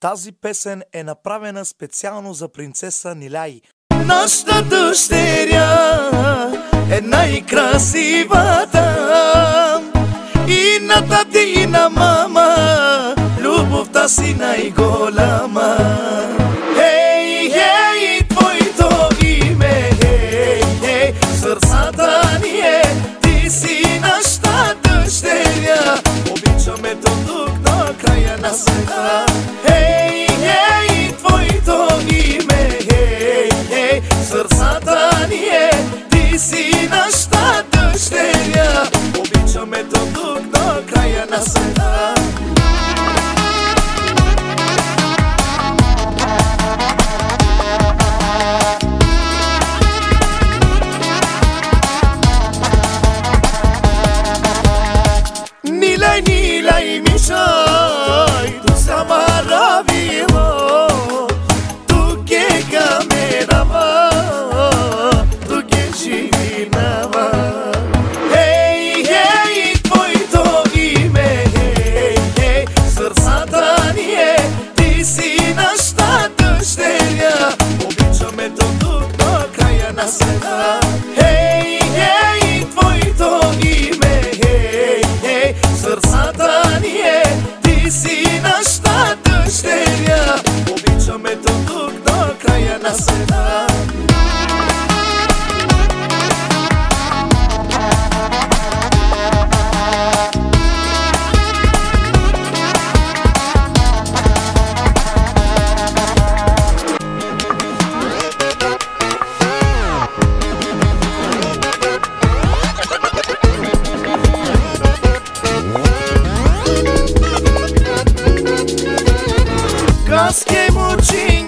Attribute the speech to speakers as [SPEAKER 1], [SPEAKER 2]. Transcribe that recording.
[SPEAKER 1] Тази песен е направена специално за принцеса Ниляй.
[SPEAKER 2] Нашата дъщеря е най-красивата, и на тати, и на мама любовта си най-голяма. Хей, хей, твоето име, хей, хей, сърцата ни е, ти си нашата дъщеря. Обичаме до тук до края на света. Хей, хей, твоето име, хей, хей, сърцата ни е, ти си нашата дъщеря. Обичаме до тук до края на света. Ниляй, Ниляй, Мишай, tu se maravillo, tu que camerava, tu que divinava. Hey, hey, твоето име, hey, hey, сърцата ни е, ти си нашата дъщеря. Обичаме до тук до края на света. Hey, hey, твоето име, hey, hey, сърцата ни е, ти си нашата дъщеря. Обичаме до тук до края на света. Casque mochi